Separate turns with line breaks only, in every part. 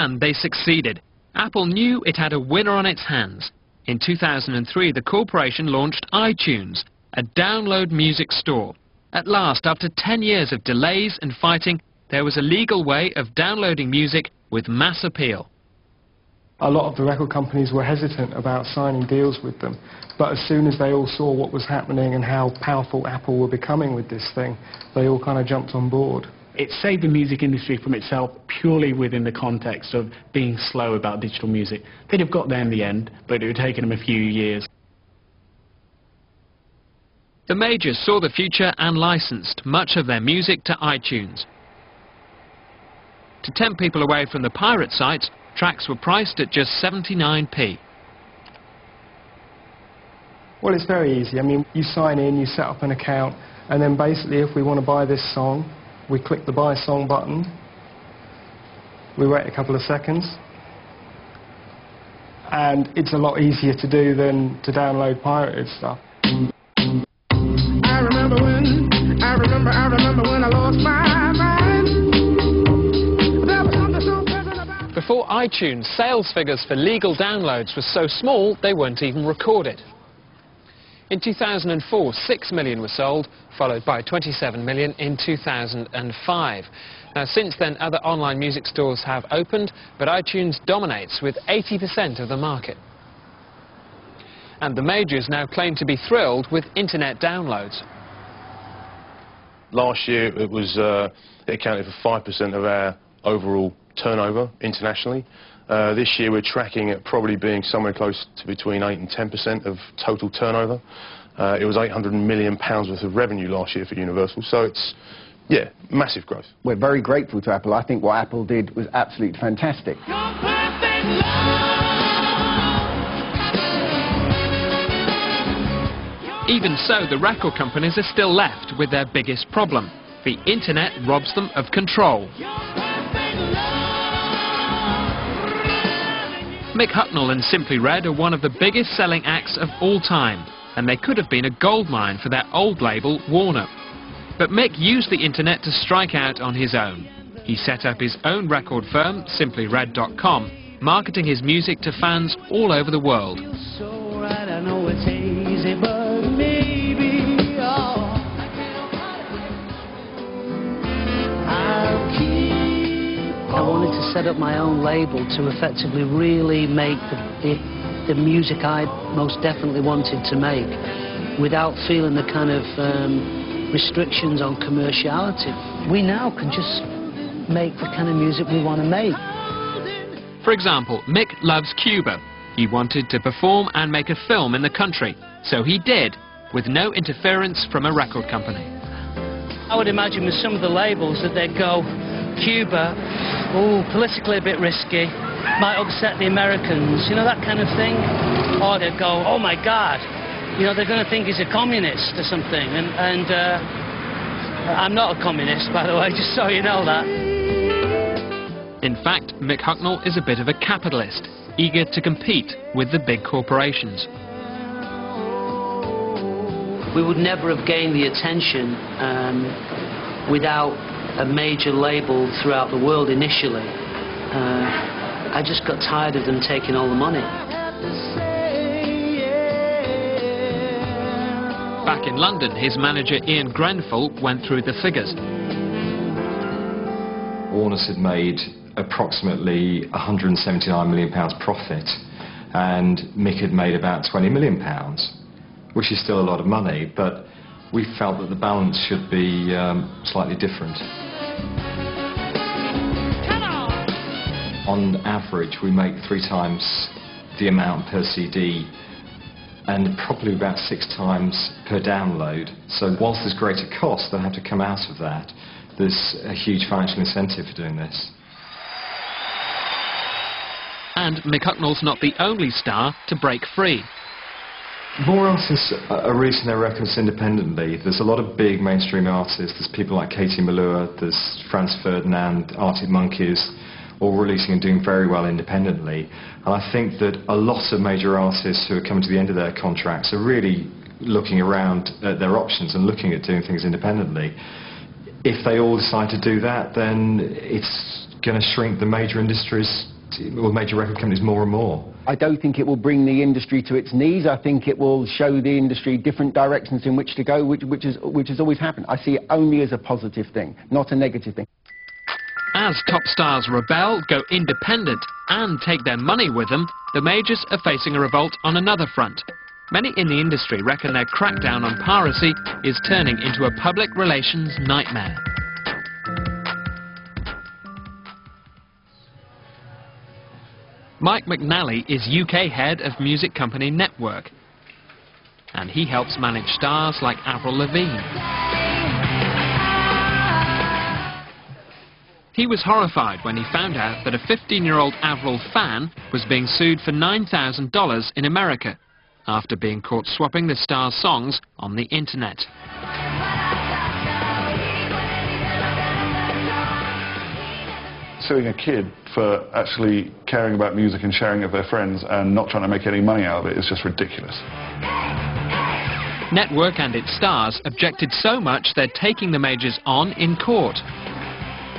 And they succeeded. Apple knew it had a winner on its hands. In 2003, the corporation launched iTunes, a download music store. At last, after 10 years of delays and fighting, there was a legal way of downloading music with mass appeal.
A lot of the record companies were hesitant about signing deals with them, but as soon as they all saw what was happening and how powerful Apple were becoming with this thing, they all kind of jumped on board.
It saved the music industry from itself purely within the context of being slow about digital music. They'd have got there in the end, but it would have taken them a few years.
The majors saw the future and licensed much of their music to iTunes. To tempt people away from the pirate sites, tracks were priced at just 79p.
Well, it's very easy. I mean, you sign in, you set up an account, and then basically if we want to buy this song, we click the Buy Song button, we wait a couple of seconds, and it's a lot easier to do than to download pirated stuff.
I remember when I lost my mind. There was something so pleasant about...
Before iTunes, sales figures for legal downloads were so small they weren't even recorded. In 2004, 6 million were sold, followed by 27 million in 2005. Now, since then, other online music stores have opened, but iTunes dominates with 80% of the market. And the majors now claim to be thrilled with internet downloads.
Last year, it accounted for 5% of our overall turnover internationally. This year we're tracking at probably being somewhere close to between 8 and 10% of total turnover. It was £800 million worth of revenue last year for Universal, so it's, yeah, massive growth.
We're very grateful to Apple. I think what Apple did was absolutely fantastic.
Even so, the record companies are still left with their biggest problem. The internet robs them of control. Mick Hucknall and Simply Red are one of the biggest selling acts of all time, and they could have been a goldmine for their old label, Warner. But Mick used the internet to strike out on his own. He set up his own record firm, simplyred.com, marketing his music to fans all over the world.
I wanted to set up my own label to effectively really make the music I most definitely wanted to make without feeling the kind of restrictions on commerciality. We now can just make the kind of music we want to make.
For example, Mick loves Cuba. He wanted to perform and make a film in the country, so he did, with no interference from a record company.
I would imagine with some of the labels that they'd go, Cuba, ooh, politically a bit risky, might upset the Americans, you know, that kind of thing. Or they'd go, oh my God, you know, they're going to think he's a communist or something. And I'm not a communist, by the way, just so you know that.
In fact, Mick Hucknall is a bit of a capitalist, eager to compete with the big corporations.
We would never have gained the attention without a major label throughout the world initially. I just got tired of them taking all the money.
Back in London, his manager Ian Grenfell went through the figures.
Warner's had made approximately £179 million profit, and Mick had made about £20 million, which is still a lot of money, but we felt that the balance should be slightly different. On average, we make 3 times the amount per CD and probably about 6 times per download. So whilst there's greater costs that have to come out of that, there's a huge financial incentive for doing this.
And Mick Hucknall's not the only star to break free.
More artists are releasing their records independently. There's a lot of big mainstream artists. There's people like Katie Melua, there's Franz Ferdinand, Arctic Monkeys, all releasing and doing very well independently. And I think that a lot of major artists who are coming to the end of their contracts are really looking around at their options and looking at doing things independently. If they all decide to do that, then it's going to shrink the major industry's with major record companies more and more.
I don't think it will bring the industry to its knees. I think it will show the industry different directions in which to go, which has always happened. I see it only as a positive thing, not a negative thing.
As top stars rebel, go independent and take their money with them, the majors are facing a revolt on another front. Many in the industry reckon their crackdown on piracy is turning into a public relations nightmare. Mike McNally is UK head of music company Network, and he helps manage stars like Avril Lavigne. He was horrified when he found out that a 15-year-old Avril fan was being sued for $9,000 in America after being caught swapping the star's songs on the internet.
Suing a kid for actually caring about music and sharing it with their friends and not trying to make any money out of it is just ridiculous.
Network and its stars objected so much they're taking the majors on in court.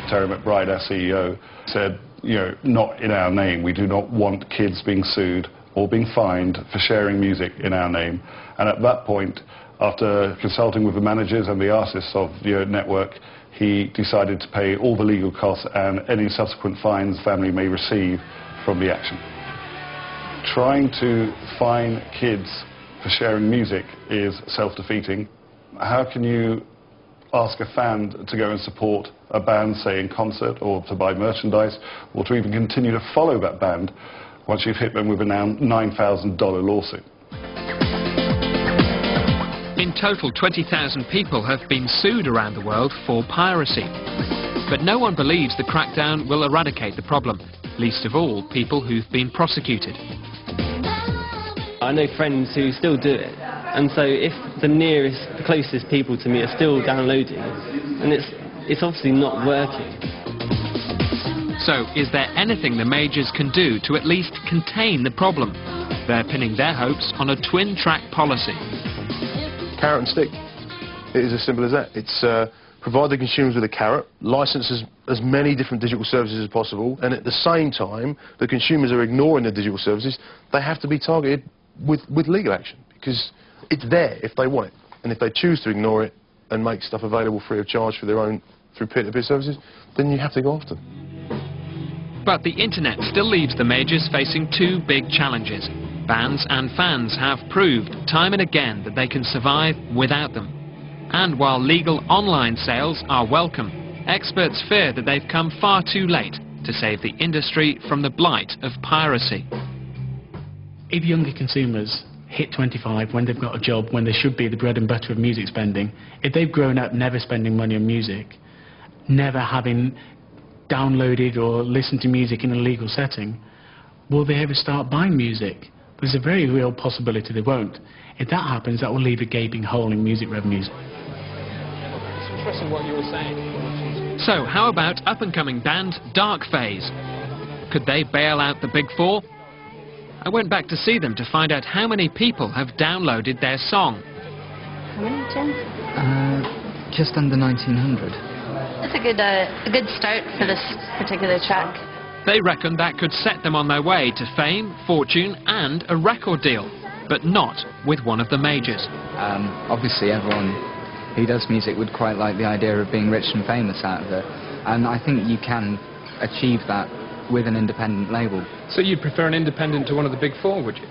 Terry McBride, our CEO, said, you know, not in our name. We do not want kids being sued or being fined for sharing music in our name. And at that point, after consulting with the managers and the artists of the Network, he decided to pay all the legal costs and any subsequent fines the family may receive from the action. Trying to fine kids for sharing music is self-defeating. How can you ask a fan to go and support a band, say in concert, or to buy merchandise, or to even continue to follow that band once you've hit them with a now $9,000 lawsuit?
In total, 20,000 people have been sued around the world for piracy. But no one believes the crackdown will eradicate the problem, least of all people who've been prosecuted.
I know friends who still do it, and so if the closest people to me are still downloading, and it's obviously not working.
So, is there anything the majors can do to at least contain the problem? They're pinning their hopes on a twin-track policy.
Carrot and stick. It is as simple as that. It's provide the consumers with a carrot, license as many different digital services as possible, and at the same time, the consumers are ignoring the digital services. They have to be targeted with legal action, because it's there if they want it. And if they choose to ignore it and make stuff available free of charge for their own, through peer-to-peer services, then you have to go after them.
But the internet still leaves the majors facing two big challenges. Bands and fans have proved time and again that they can survive without them. And while legal online sales are welcome, experts fear that they've come far too late to save the industry from the blight of piracy.
If younger consumers hit 25 when they've got a job, when they should be the bread and butter of music spending, if they've grown up never spending money on music, never having downloaded or listened to music in a legal setting, will they ever start buying music? There's a very real possibility they won't. If that happens, that will leave a gaping hole in music revenues.
It's interesting what you were saying. So, how about up-and-coming band Dark Phase? Could they bail out the Big Four? I went back to see them to find out how many people have downloaded their song.
How many, Jim?
Just under 1,900.
That's a good start for this particular track.
They reckon that could set them on their way to fame, fortune and a record deal, but not with one of the majors.
Obviously everyone who does music would quite like the idea of being rich and famous out of it, and I think you can achieve that with an independent label.
So you'd prefer an independent to one of the Big Four, would you?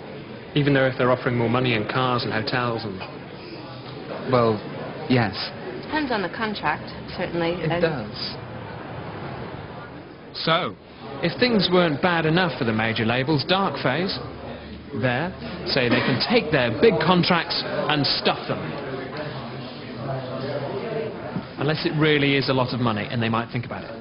Even though if they're offering more money and cars and hotels and...
Well, yes.
Depends on the contract, certainly.
It does.
So, if things weren't bad enough for the major labels, Dark Phase, there, say they can take their big contracts and stuff them. Unless it really is a lot of money, and they might think about it.